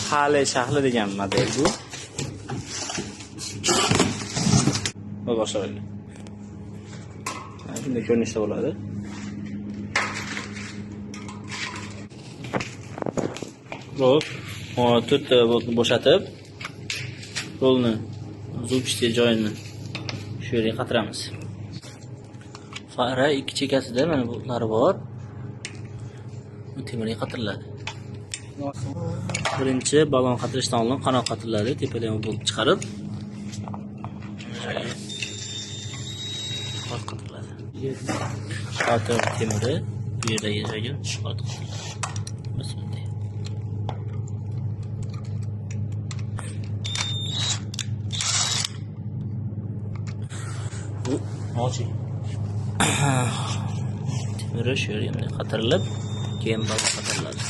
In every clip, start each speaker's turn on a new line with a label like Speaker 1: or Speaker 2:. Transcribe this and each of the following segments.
Speaker 1: Hale shahri degan model bu. Va boshqalar. Shunday ko'rinishda bo'ladi. Rol, to'rtta boltni bo'shatib, rolni zubchiy joyini shu yerga qatiramiz. Fara ikki chekasida mana boltlari bor. Temirga qatiriladi. Birinchi balon qatirishdan oldin qanot qatiriladi, tepadan bolt chiqarib short qatiriladi. Short temiri bu yerdagi joyga short qatiriladi. Bu nochi. Temiri shu yerga qatirilib, keyin balon qatiriladi.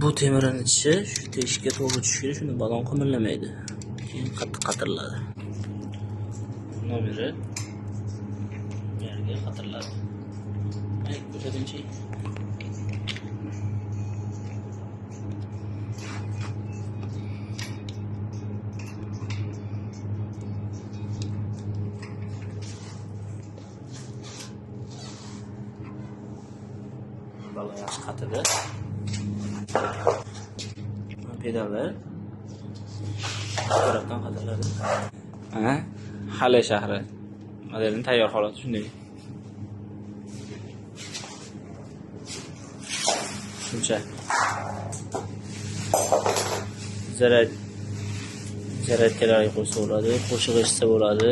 Speaker 1: Bu temirning ichi shu teshikka to'g'ri tushgan, shuni balon qimirlamaydi. Keyin qattiq qatiriladi. Nomeri bu yerga qatiriladi. Ay, ko'rsatingchi. Balon yaxshi qatidi. Pedallar tarafdan qatiriladi. Hale shahri modelining tayyor holati shunday. Shuncha. Zaryadkalarga qo'ysa bo'ladi, qo'shiq eshitsa bo'ladi.